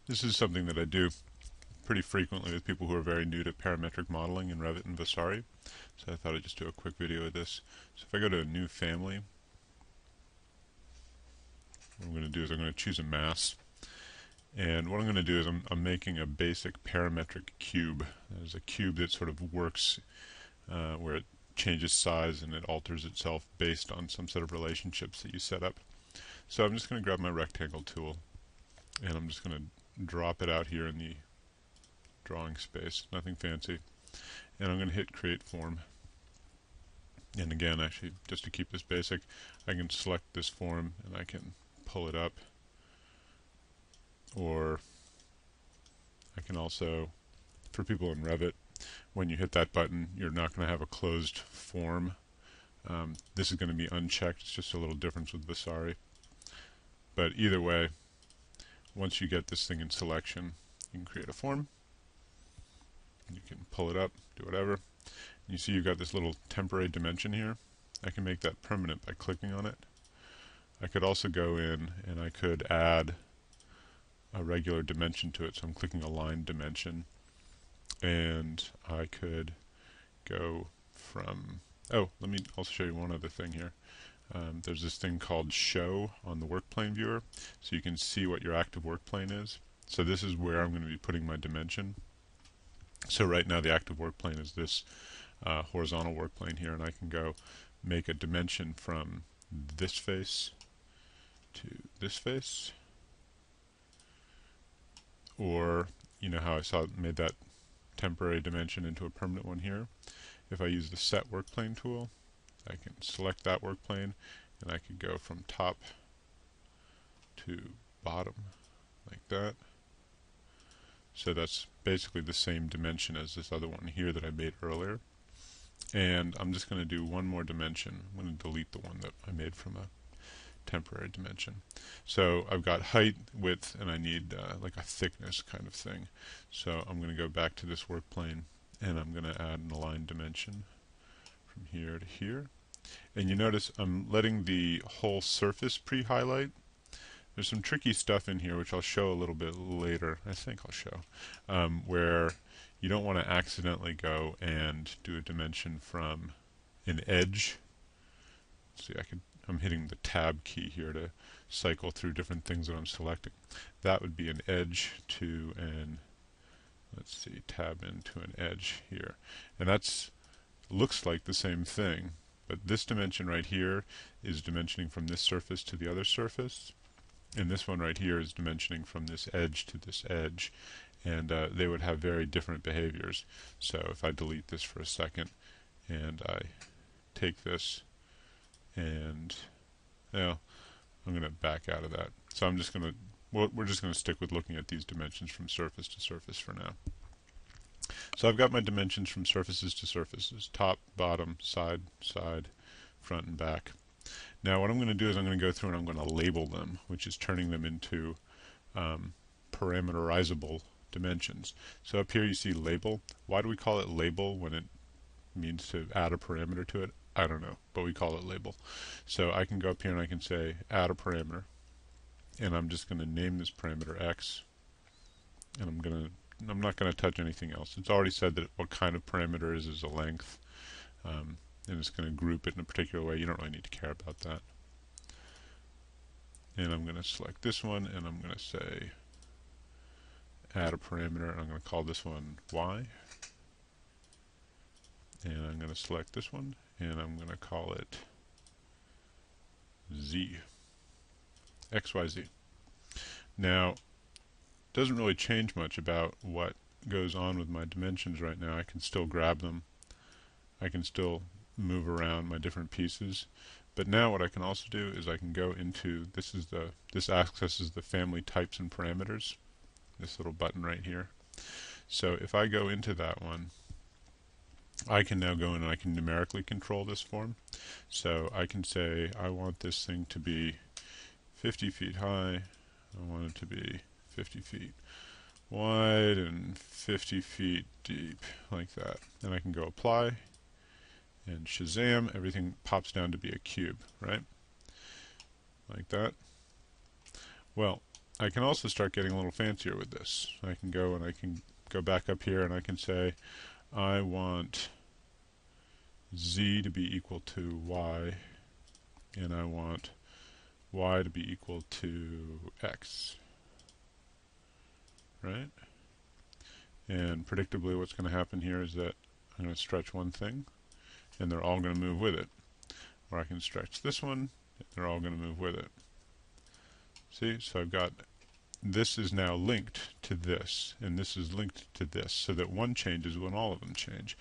This is something that I do pretty frequently with people who are very new to parametric modeling in Revit and Vasari. So I thought I'd just do a quick video of this. So if I go to a new family, what I'm going to do is I'm going to choose a mass. And what I'm going to do is I'm making a basic parametric cube. There's a cube that sort of works where it changes size and it alters itself based on some set of relationships that you set up. So I'm just going to grab my rectangle tool and I'm just going to drop it out here in the drawing space, nothing fancy. And I'm going to hit create form. And again, actually, just to keep this basic, I can select this form and I can pull it up. Or I can also, for people in Revit, when you hit that button, you're not going to have a closed form. This is going to be unchecked. It's just a little difference with Vasari. But either way, once you get this thing in selection, you can create a form. You can pull it up, do whatever. And you see you've got this little temporary dimension here. I can make that permanent by clicking on it. I could also go in and I could add a regular dimension to it. So I'm clicking align dimension. And I could go from, oh, let me also show you one other thing here. There's this thing called show on the workplane viewer. So you can see what your active workplane is. So this is where I'm going to be putting my dimension. So right now the active workplane is this horizontal workplane here, and I can go make a dimension from this face to this face. Or, you know how I made that temporary dimension into a permanent one here. If I use the set workplane tool, I can select that workplane and I could go from top to bottom like that. So that's basically the same dimension as this other one here that I made earlier. And I'm just going to do one more dimension. I'm going to delete the one that I made from a temporary dimension. So I've got height, width, and I need like a thickness kind of thing. So I'm going to go back to this workplane and I'm going to add an align dimension from here to here. And you notice I'm letting the whole surface pre-highlight. There's some tricky stuff in here which I'll show a little bit later. I think I'll show where you don't want to accidentally go and do a dimension from an edge. See, I'm hitting the tab key here to cycle through different things that I'm selecting. That would be an edge to an, let's see, tab into an edge here. And that's looks like the same thing, but this dimension right here is dimensioning from this surface to the other surface. And this one right here is dimensioning from this edge to this edge. And they would have very different behaviors. So if I delete this for a second and I take this and I'm going to back out of that. So I'm just going to, we're just going to stick with looking at these dimensions from surface to surface for now. So I've got my dimensions from surfaces to surfaces, top, bottom, side, side, front, and back. Now what I'm going to do is I'm going to go through and I'm going to label them, which is turning them into parameterizable dimensions. So up here you see label. Why do we call it label when it means to add a parameter to it? I don't know, but we call it label. So I can go up here and I can say add a parameter, and I'm just going to name this parameter x, and I'm not going to touch anything else. It's already said that what kind of parameter is a length, and it's going to group it in a particular way. You don't really need to care about that. And I'm going to select this one, and I'm going to say add a parameter, and I'm going to call this one y. And I'm going to select this one, and I'm going to call it z, xyz. Now, it doesn't really change much about what goes on with my dimensions right now. I can still grab them. I can still move around my different pieces. But now what I can also do is I can go into, this accesses the family types and parameters, this little button right here. So if I go into that one, I can now go in and I can numerically control this form. So I can say I want this thing to be 50 feet high, I want it to be 50 feet wide and 50 feet deep, like that. And I can go apply, and shazam, everything pops down to be a cube, right? Like that. Well, I can also start getting a little fancier with this. I can go and I can go back up here and I can say I want z to be equal to y, and I want y to be equal to x, right? And predictably what's going to happen here is that I'm going to stretch one thing, and they're all going to move with it. Or I can stretch this one, and they're all going to move with it. See, so I've got, this is now linked to this, and this is linked to this, so that one changes when all of them change.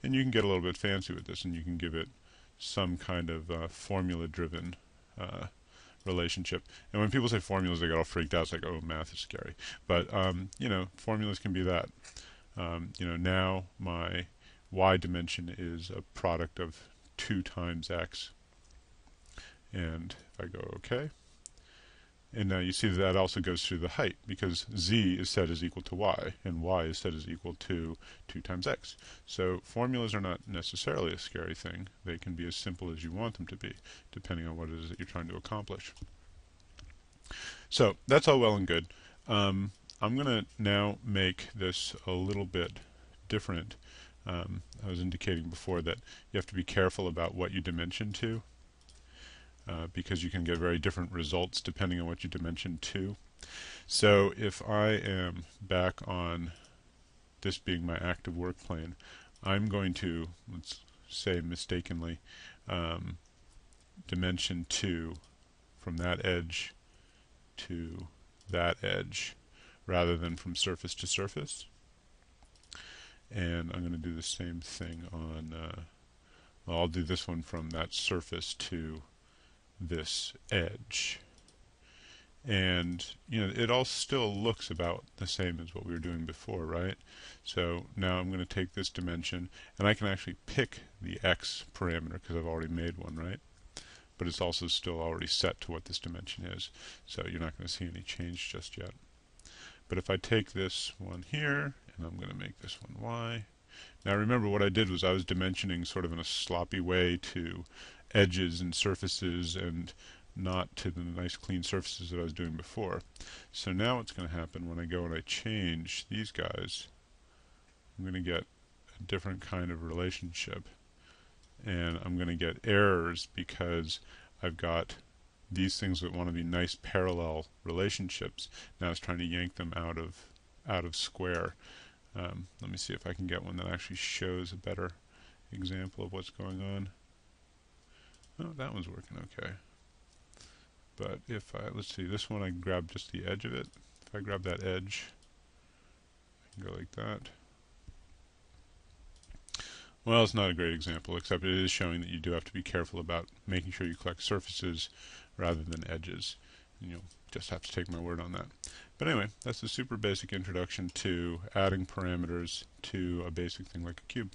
And you can get a little bit fancy with this, and you can give it some kind of formula-driven relationship. And when people say formulas, they get all freaked out. It's like, oh, math is scary. But, you know, formulas can be that. You know, now my y dimension is a product of 2 times x. And I go, okay. And now you see that also goes through the height, because z is set as equal to y, and y is set as equal to 2 times x. So formulas are not necessarily a scary thing. They can be as simple as you want them to be, depending on what it is that you're trying to accomplish. So that's all well and good. I'm going to now make this a little bit different. I was indicating before that you have to be careful about what you dimension to. Because you can get very different results depending on what you dimension to. So if I am back on this being my active work plane, I'm going to, let's say mistakenly, dimension 2 from that edge to that edge rather than from surface to surface. And I'm going to do the same thing on, well, I'll do this one from that surface to this edge. And you know, it all still looks about the same as what we were doing before, right? So now I'm going to take this dimension, and I can actually pick the x parameter because I've already made one, right? But it's also still already set to what this dimension is, so you're not going to see any change just yet. But if I take this one here, and I'm going to make this one y. Now remember, what I did was I was dimensioning sort of in a sloppy way to edges and surfaces and not to the nice clean surfaces that I was doing before. So now what's going to happen when I go and I change these guys, I'm going to get a different kind of relationship. And I'm going to get errors because I've got these things that want to be nice parallel relationships. Now it's trying to yank them out of square. Let me see if I can get one that actually shows a better example of what's going on. Oh, that one's working okay. But if I, let's see, this one I grab just the edge of it. If I grab that edge, I can go like that. Well, it's not a great example, except it is showing that you do have to be careful about making sure you collect surfaces rather than edges. And you'll just have to take my word on that. But anyway, that's a super basic introduction to adding parameters to a basic thing like a cube.